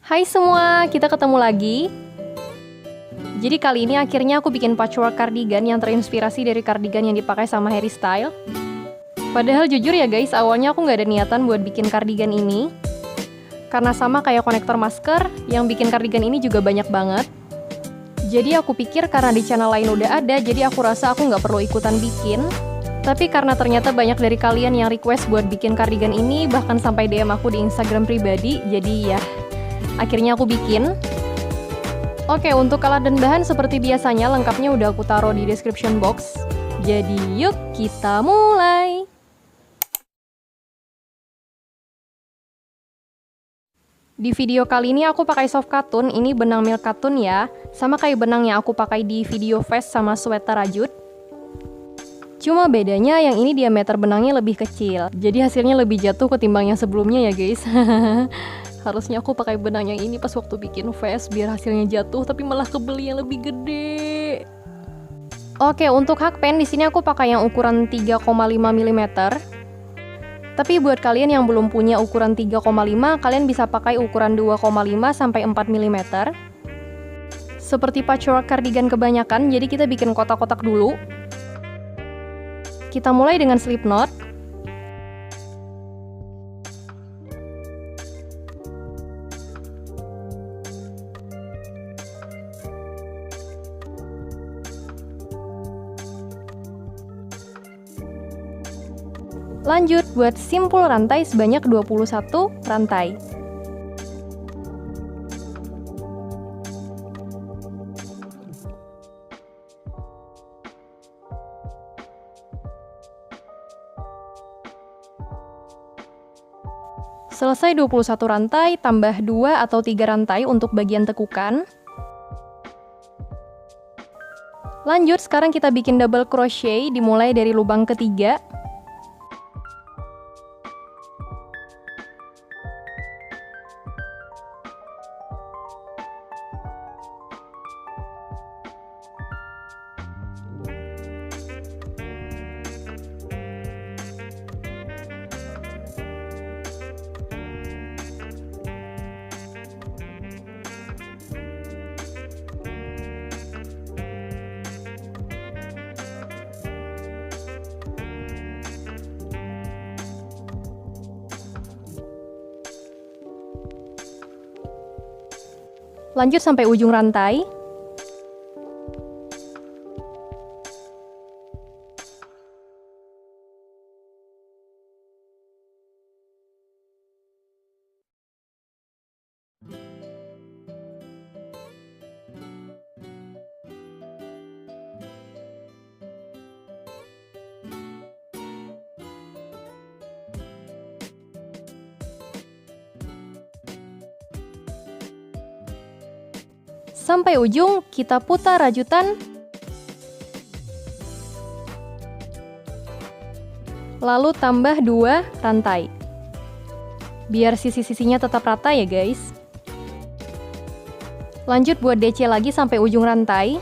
Hai semua, kita ketemu lagi. Jadi kali ini akhirnya aku bikin patchwork cardigan yang terinspirasi dari cardigan yang dipakai sama Harry Style. Padahal jujur ya guys, awalnya aku nggak ada niatan buat bikin cardigan ini. Karena sama kayak konektor masker, yang bikin cardigan ini juga banyak banget. Jadi aku pikir karena di channel lain udah ada, jadi aku rasa aku nggak perlu ikutan bikin. Tapi karena ternyata banyak dari kalian yang request buat bikin cardigan ini, bahkan sampai DM aku di Instagram pribadi, jadi ya, akhirnya aku bikin. Oke, untuk alat dan bahan seperti biasanya lengkapnya udah aku taruh di description box. Jadi yuk kita mulai. Di video kali ini aku pakai soft cotton, ini benang milk cotton ya. Sama kayak benang yang aku pakai di video vest sama sweater rajut. Cuma bedanya yang ini diameter benangnya lebih kecil. Jadi hasilnya lebih jatuh ketimbang yang sebelumnya ya guys. Harusnya aku pakai benang yang ini pas waktu bikin vest biar hasilnya jatuh, tapi malah kebeli yang lebih gede. Oke, untuk hakpen di sini aku pakai yang ukuran 3,5 mm. Tapi buat kalian yang belum punya ukuran 3,5, kalian bisa pakai ukuran 2,5 sampai 4 mm. Seperti patchwork cardigan kebanyakan, jadi kita bikin kotak-kotak dulu. Kita mulai dengan slip knot. Lanjut buat simpul rantai sebanyak 21 rantai. Selesai 21 rantai, tambah 2 atau 3 rantai untuk bagian tekukan. Lanjut, sekarang kita bikin double crochet dimulai dari lubang ketiga. Lanjut sampai ujung rantai. Sampai ujung, kita putar rajutan. Lalu tambah 2 rantai. Biar sisi-sisinya tetap rata ya guys. Lanjut buat DC lagi sampai ujung rantai.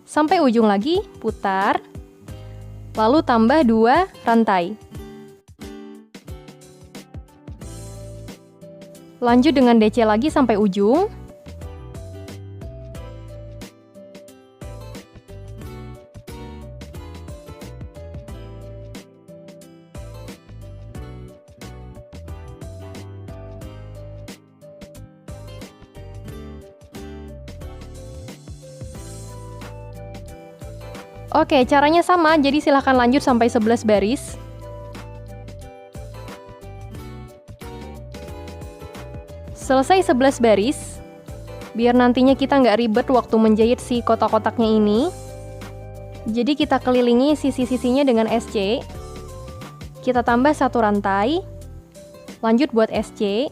Sampai ujung lagi, putar. Lalu tambah 2 rantai. Lanjut dengan DC lagi sampai ujung. Oke, caranya sama, jadi silahkan lanjut sampai 11 baris. Selesai 11 baris, biar nantinya kita nggak ribet waktu menjahit si kotak-kotaknya ini. Jadi kita kelilingi sisi-sisinya dengan SC. Kita tambah 1 rantai. Lanjut buat SC.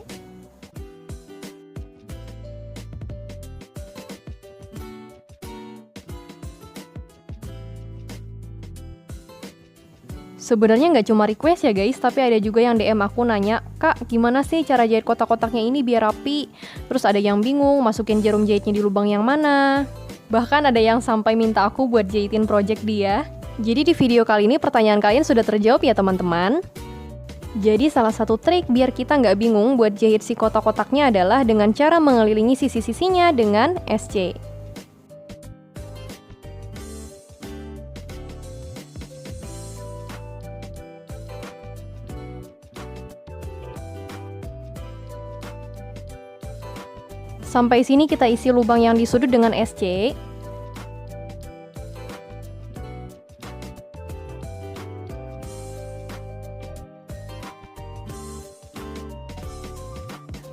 Sebenarnya nggak cuma request ya guys, tapi ada juga yang DM aku nanya, "Kak, gimana sih cara jahit kotak-kotaknya ini biar rapi?" Terus ada yang bingung masukin jarum jahitnya di lubang yang mana. Bahkan ada yang sampai minta aku buat jahitin project dia. Jadi di video kali ini pertanyaan kalian sudah terjawab ya teman-teman. Jadi salah satu trik biar kita nggak bingung buat jahit si kotak-kotaknya adalah dengan cara mengelilingi sisi-sisinya dengan SC. Sampai sini kita isi lubang yang di sudut dengan SC.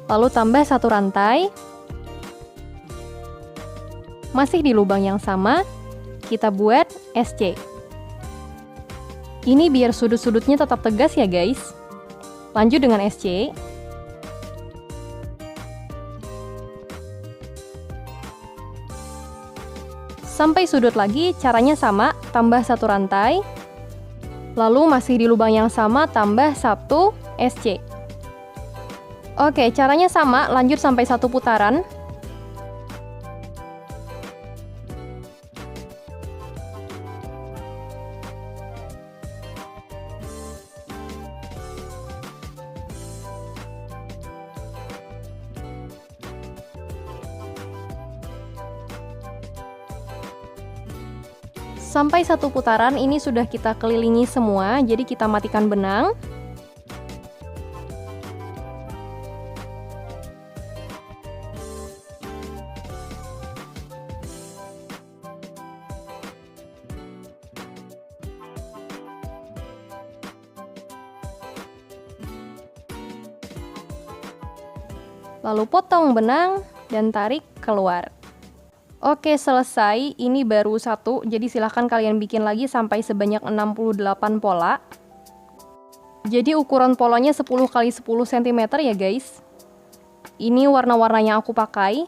Lalu tambah satu rantai. Masih di lubang yang sama, kita buat SC. Ini biar sudut-sudutnya tetap tegas ya guys. Lanjut dengan SC. Sampai sudut lagi, caranya sama, tambah satu rantai. Lalu masih di lubang yang sama, tambah satu SC. Oke, caranya sama, lanjut sampai satu putaran. Sampai satu putaran ini sudah kita kelilingi semua, jadi kita matikan benang. Lalu potong benang dan tarik keluar. Oke, selesai. Ini baru satu, jadi silahkan kalian bikin lagi sampai sebanyak 68 pola. Jadi ukuran polanya 10 x 10 cm ya guys. Ini warna-warna yang aku pakai.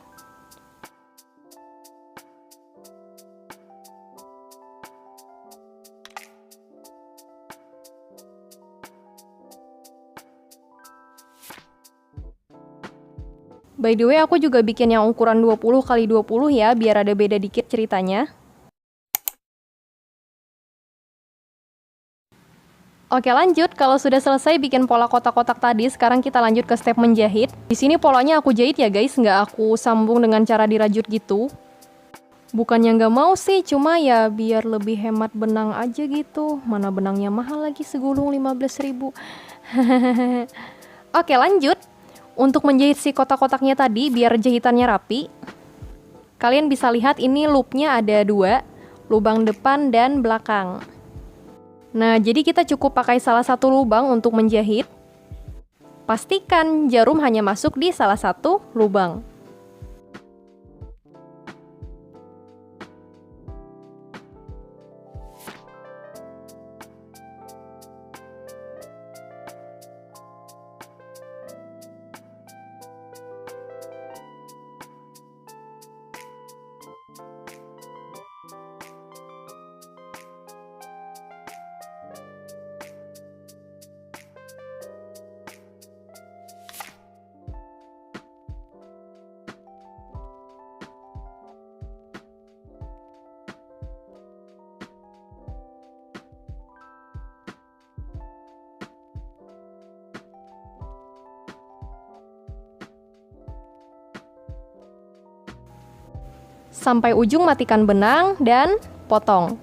By the way, aku juga bikin yang ukuran 20 x 20 ya, biar ada beda dikit ceritanya. Oke, lanjut. Kalau sudah selesai bikin pola kotak-kotak tadi, sekarang kita lanjut ke step menjahit. Di sini polanya aku jahit ya guys, nggak aku sambung dengan cara dirajut gitu. Bukannya nggak mau sih, cuma ya biar lebih hemat benang aja gitu. Mana benangnya mahal lagi, segulung 15.000. Oke, lanjut. Untuk menjahit si kotak-kotaknya tadi, biar jahitannya rapi, kalian bisa lihat ini loopnya ada dua, lubang depan dan belakang. Nah, jadi kita cukup pakai salah satu lubang untuk menjahit. Pastikan jarum hanya masuk di salah satu lubang. Sampai ujung matikan benang dan potong.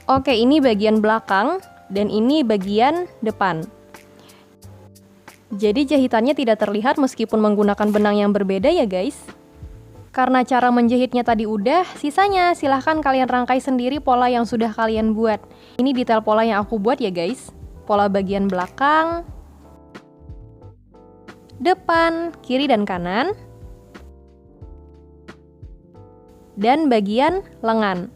Oke, ini bagian belakang dan ini bagian depan. Jadi jahitannya tidak terlihat meskipun menggunakan benang yang berbeda ya guys. Karena cara menjahitnya tadi udah, sisanya silahkan kalian rangkai sendiri pola yang sudah kalian buat. Ini detail pola yang aku buat ya guys. Pola bagian belakang, depan, kiri dan kanan, dan bagian lengan.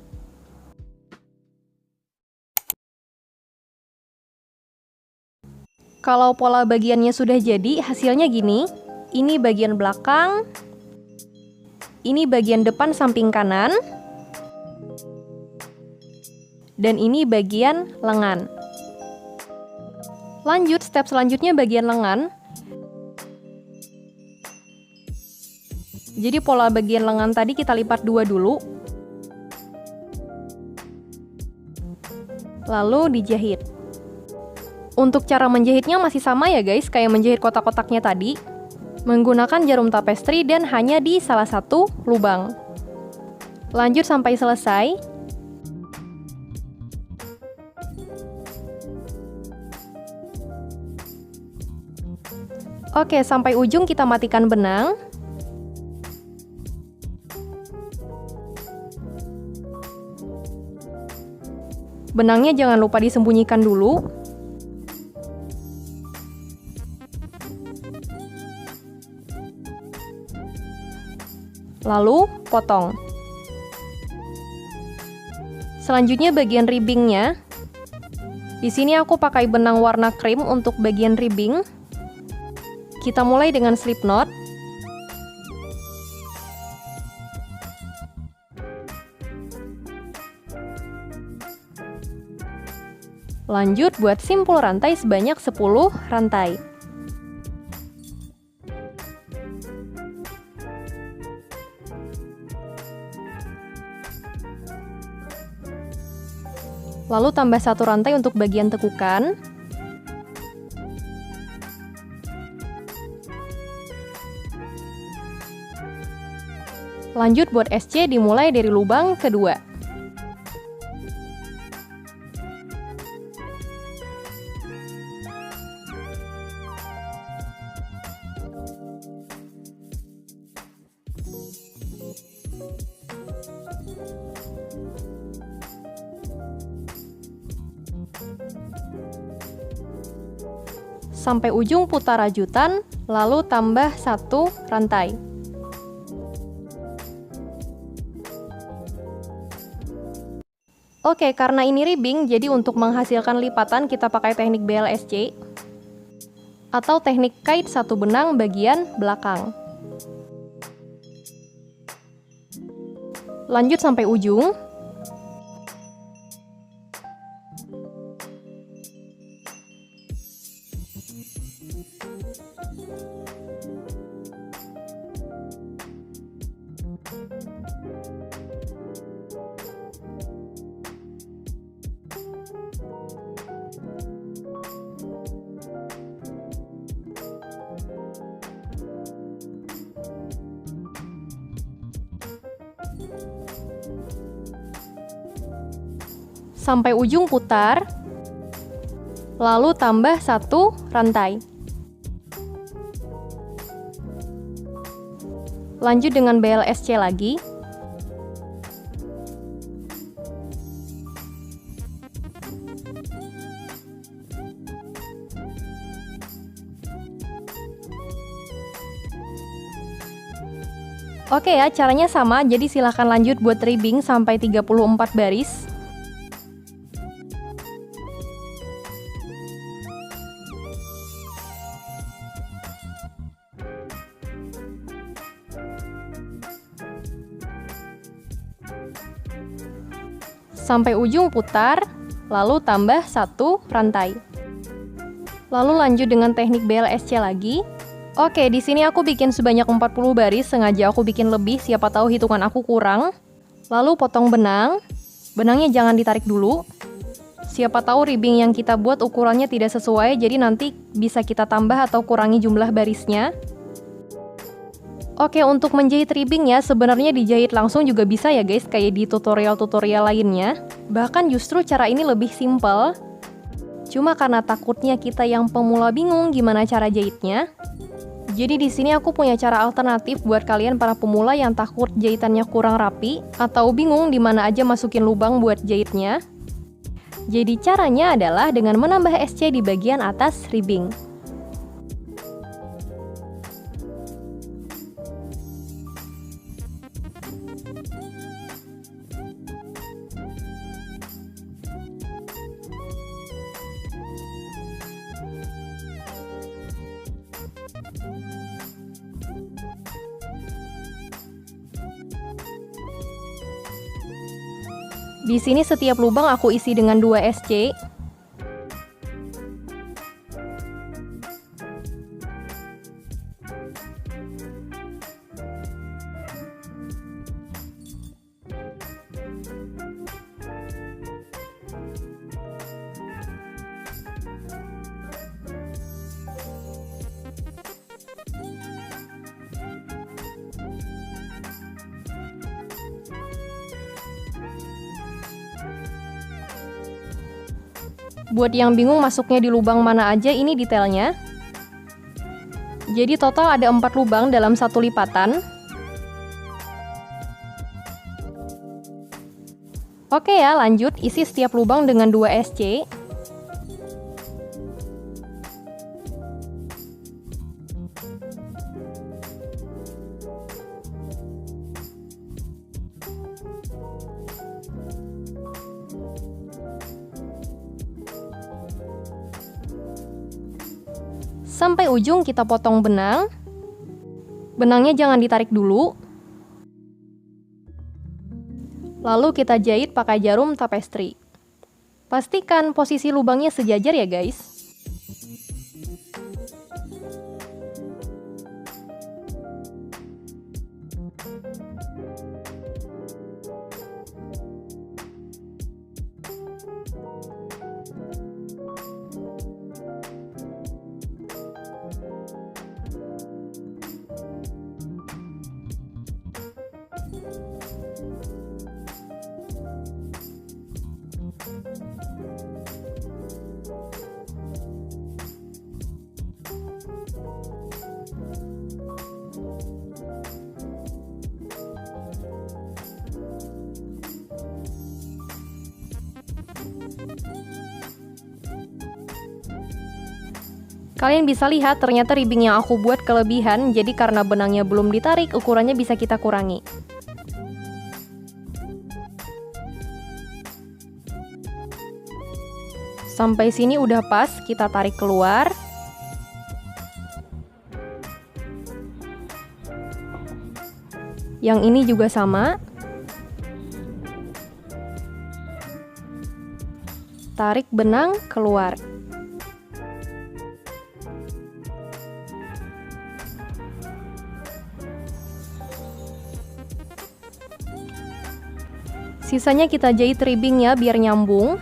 Kalau pola bagiannya sudah jadi, hasilnya gini. Ini bagian belakang, ini bagian depan samping kanan, dan ini bagian lengan. Lanjut, step selanjutnya bagian lengan. Jadi pola bagian lengan tadi kita lipat 2 dulu. Lalu dijahit. Untuk cara menjahitnya masih sama ya guys, kayak menjahit kotak-kotaknya tadi. Menggunakan jarum tapestri dan hanya di salah satu lubang. Lanjut sampai selesai. Oke, sampai ujung kita matikan benang. Benangnya jangan lupa disembunyikan dulu. Lalu potong. Selanjutnya bagian ribbingnya. Di sini aku pakai benang warna krim untuk bagian ribbing. Kita mulai dengan slip knot. Lanjut buat simpul rantai sebanyak 10 rantai. Lalu tambah 1 rantai untuk bagian tekukan. Lanjut buat SC dimulai dari lubang kedua. Sampai ujung putar rajutan, lalu tambah 1 rantai. Oke, karena ini ribbing, jadi untuk menghasilkan lipatan kita pakai teknik BLSC atau teknik kait satu benang bagian belakang. Lanjut sampai ujung. Sampai ujung putar, lalu tambah 1 rantai. Lanjut dengan BLSC lagi. Oke ya, caranya sama, jadi silahkan lanjut buat ribbing sampai 34 baris. Sampai ujung putar, lalu tambah 1 rantai. Lalu lanjut dengan teknik BLSC lagi. Oke, di sini aku bikin sebanyak 40 baris, sengaja aku bikin lebih, siapa tahu hitungan aku kurang. Lalu potong benang. Benangnya jangan ditarik dulu. Siapa tahu ribbing yang kita buat ukurannya tidak sesuai, jadi nanti bisa kita tambah atau kurangi jumlah barisnya. Oke, untuk menjahit ribbing ya, sebenarnya dijahit langsung juga bisa ya guys, kayak di tutorial-tutorial lainnya. Bahkan justru cara ini lebih simple. Cuma karena takutnya kita yang pemula bingung gimana cara jahitnya. Jadi di sini aku punya cara alternatif buat kalian para pemula yang takut jahitannya kurang rapi atau bingung di mana aja masukin lubang buat jahitnya. Jadi caranya adalah dengan menambah SC di bagian atas ribbing. Di sini setiap lubang aku isi dengan 2 SC. Buat yang bingung masuknya di lubang mana aja, ini detailnya. Jadi total ada 4 lubang dalam satu lipatan. Oke ya, lanjut isi setiap lubang dengan 2 SC. Sampai ujung kita potong benang. Benangnya jangan ditarik dulu. Lalu kita jahit pakai jarum tapestry. Pastikan posisi lubangnya sejajar ya guys. Kalian bisa lihat ternyata ribbing yang aku buat kelebihan, jadi karena benangnya belum ditarik, ukurannya bisa kita kurangi. Sampai sini udah pas, kita tarik keluar. Yang ini juga sama. Tarik benang keluar. Sisanya kita jahit ribbingnya biar nyambung.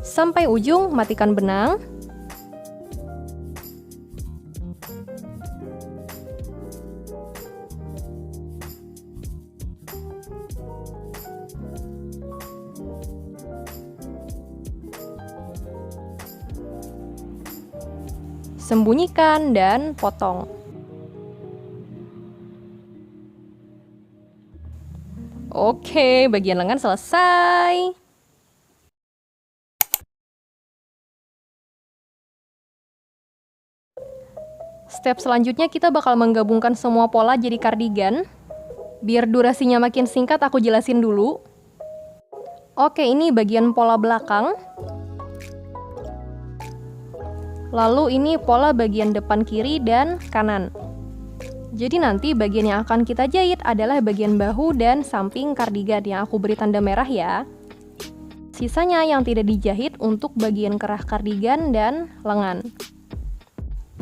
Sampai ujung, matikan benang. Sembunyikan dan potong. Oke, bagian lengan selesai. Step selanjutnya kita bakal menggabungkan semua pola jadi kardigan. Biar durasinya makin singkat, aku jelasin dulu. Oke, ini bagian pola belakang. Lalu ini pola bagian depan kiri dan kanan. Jadi nanti bagian yang akan kita jahit adalah bagian bahu dan samping kardigan yang aku beri tanda merah ya. Sisanya yang tidak dijahit untuk bagian kerah kardigan dan lengan.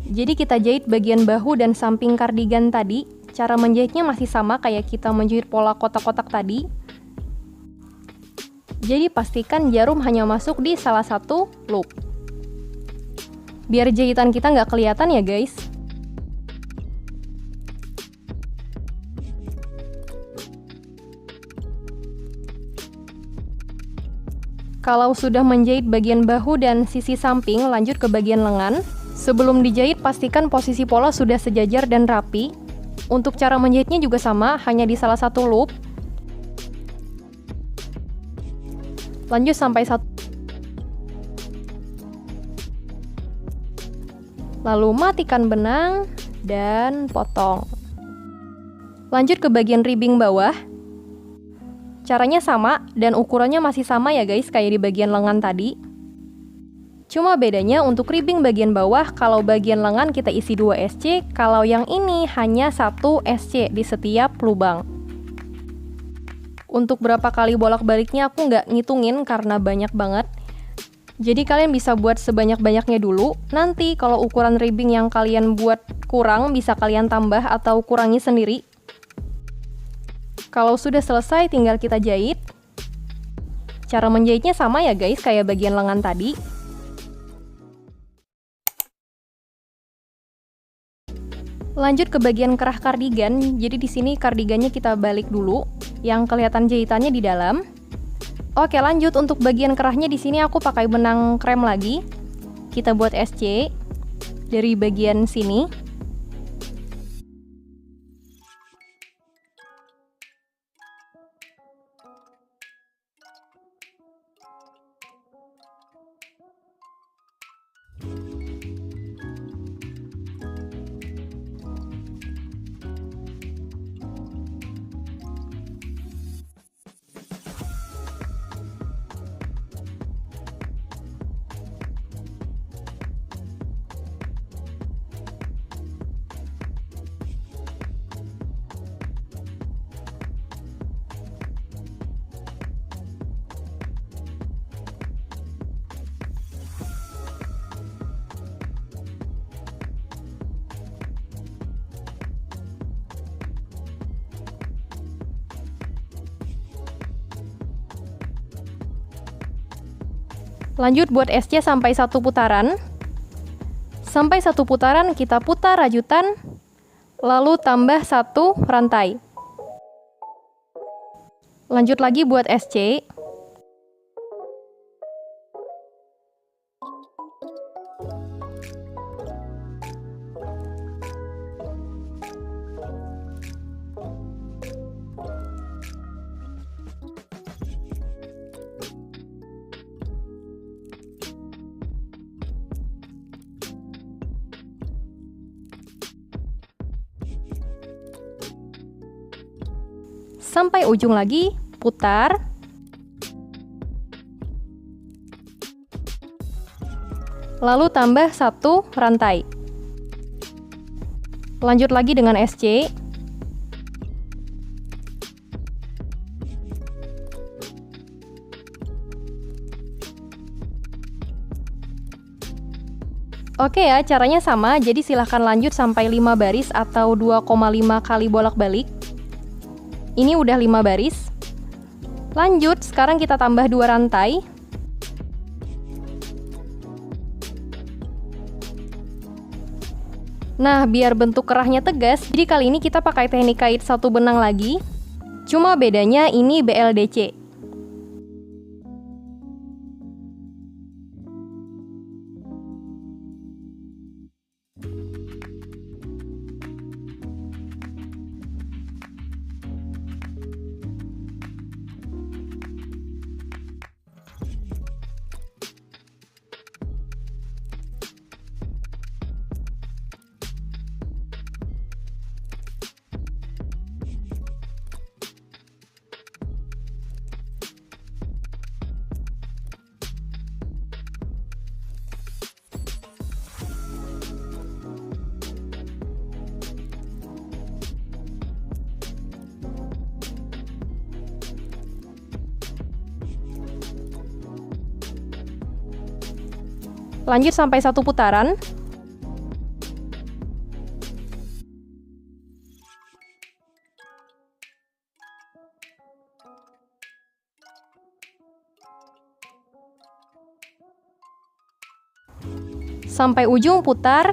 Jadi kita jahit bagian bahu dan samping kardigan tadi. Cara menjahitnya masih sama kayak kita menjahit pola kotak-kotak tadi. Jadi pastikan jarum hanya masuk di salah satu loop. Biar jahitan kita nggak kelihatan ya guys. Kalau sudah menjahit bagian bahu dan sisi samping, lanjut ke bagian lengan. Sebelum dijahit, pastikan posisi pola sudah sejajar dan rapi. Untuk cara menjahitnya juga sama, hanya di salah satu loop. Lanjut sampai satu. Lalu matikan benang dan potong. Lanjut ke bagian ribbing bawah. Caranya sama dan ukurannya masih sama ya guys, kayak di bagian lengan tadi. Cuma bedanya untuk ribbing bagian bawah, kalau bagian lengan kita isi 2 SC, kalau yang ini hanya 1 SC di setiap lubang. Untuk berapa kali bolak-baliknya aku nggak ngitungin karena banyak banget. Jadi kalian bisa buat sebanyak-banyaknya dulu. Nanti kalau ukuran ribbing yang kalian buat kurang, bisa kalian tambah atau kurangi sendiri. Kalau sudah selesai, tinggal kita jahit. Cara menjahitnya sama ya guys, kayak bagian lengan tadi. Lanjut ke bagian kerah kardigan. Jadi di sini kardigannya kita balik dulu, yang kelihatan jahitannya di dalam. Oke, lanjut untuk bagian kerahnya di sini aku pakai benang krem lagi. Kita buat SC dari bagian sini. Lanjut buat SC sampai 1 putaran. Sampai 1 putaran kita putar rajutan, lalu tambah 1 rantai. Lanjut lagi buat SC. Sampai ujung lagi, putar. Lalu tambah 1 rantai. Lanjut lagi dengan SC. Oke ya, caranya sama, jadi silahkan lanjut sampai 5 baris atau 2,5 kali bolak-balik. Ini udah 5 baris. Lanjut, sekarang kita tambah 2 rantai. Nah, biar bentuk kerahnya tegas, jadi kali ini kita pakai teknik kait 1 benang lagi. Cuma bedanya ini BLDC. Lanjut sampai 1 putaran. Sampai ujung putar.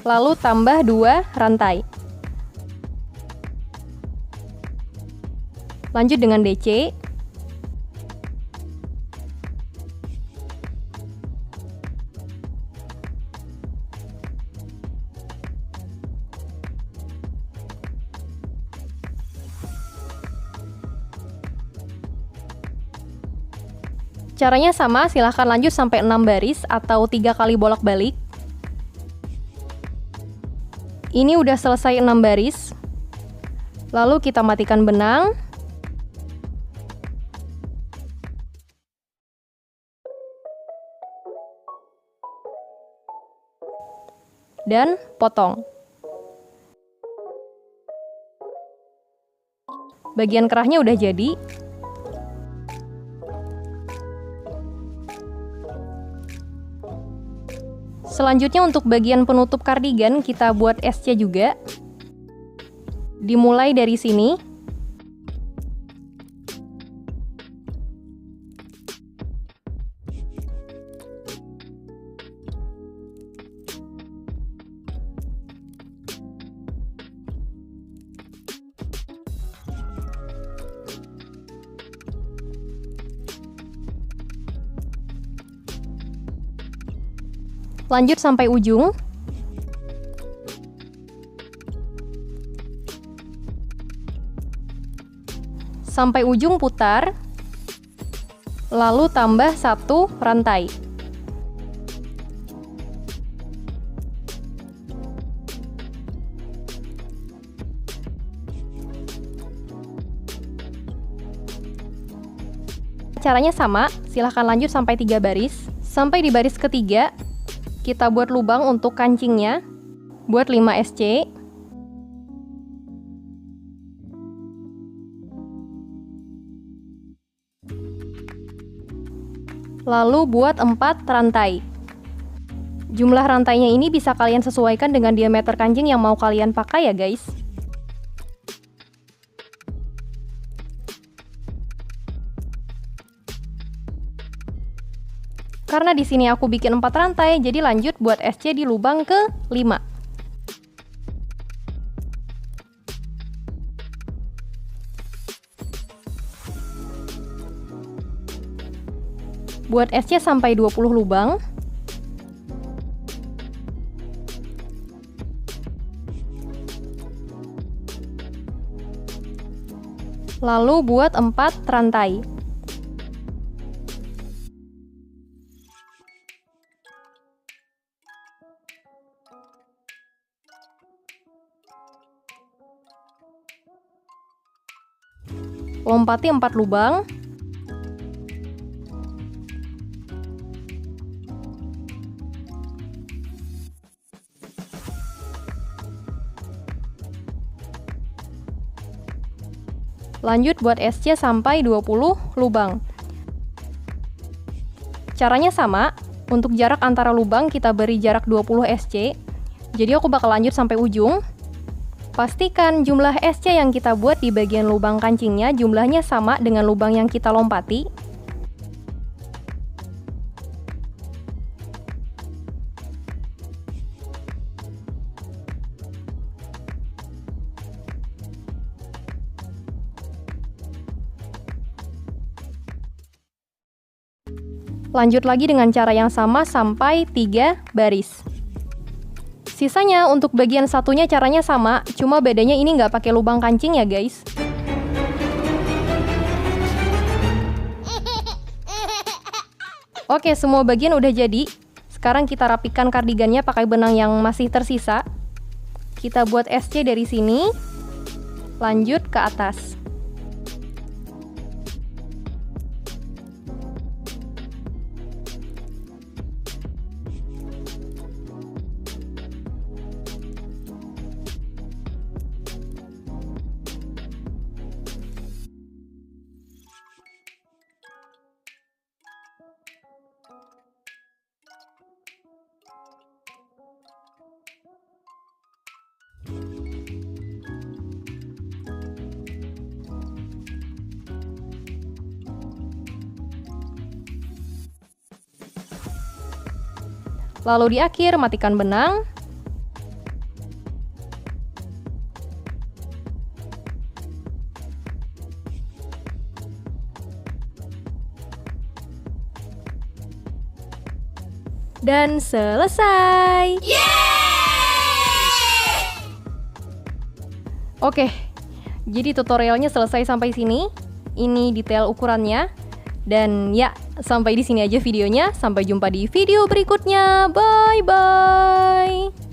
Lalu tambah 2 rantai. Lanjut dengan DC. Caranya sama, silahkan lanjut sampai 6 baris atau 3 kali bolak-balik. Ini udah selesai 6 baris. Lalu kita matikan benang. Dan potong. Bagian kerahnya udah jadi. Selanjutnya untuk bagian penutup kardigan kita buat SC juga. Dimulai dari sini. Lanjut sampai ujung. Sampai ujung putar. Lalu tambah 1 rantai. Caranya sama, silahkan lanjut sampai 3 baris. Sampai di baris ketiga, kita buat lubang untuk kancingnya, buat 5 SC. Lalu buat 4 rantai. Jumlah rantainya ini bisa kalian sesuaikan dengan diameter kancing yang mau kalian pakai ya guys. Karena di sini aku bikin 4 rantai, jadi lanjut buat SC di lubang ke-5. Buat SC sampai 20 lubang. Lalu buat 4 rantai. Lompati 4 lubang. Lanjut buat SC sampai 20 lubang. Caranya sama, untuk jarak antara lubang kita beri jarak 20 SC. Jadi aku bakal lanjut sampai ujung. Pastikan jumlah SC yang kita buat di bagian lubang kancingnya jumlahnya sama dengan lubang yang kita lompati. Lanjut lagi dengan cara yang sama sampai 3 baris. Sisanya untuk bagian satunya caranya sama, cuma bedanya ini nggak pakai lubang kancing ya guys. Oke, semua bagian udah jadi. Sekarang kita rapikan kardigannya pakai benang yang masih tersisa. Kita buat SC dari sini, lanjut ke atas. Lalu di akhir matikan benang. Dan selesai. Oke, jadi tutorialnya selesai sampai sini. Ini detail ukurannya. Dan ya, sampai di sini aja videonya. Sampai jumpa di video berikutnya. Bye bye.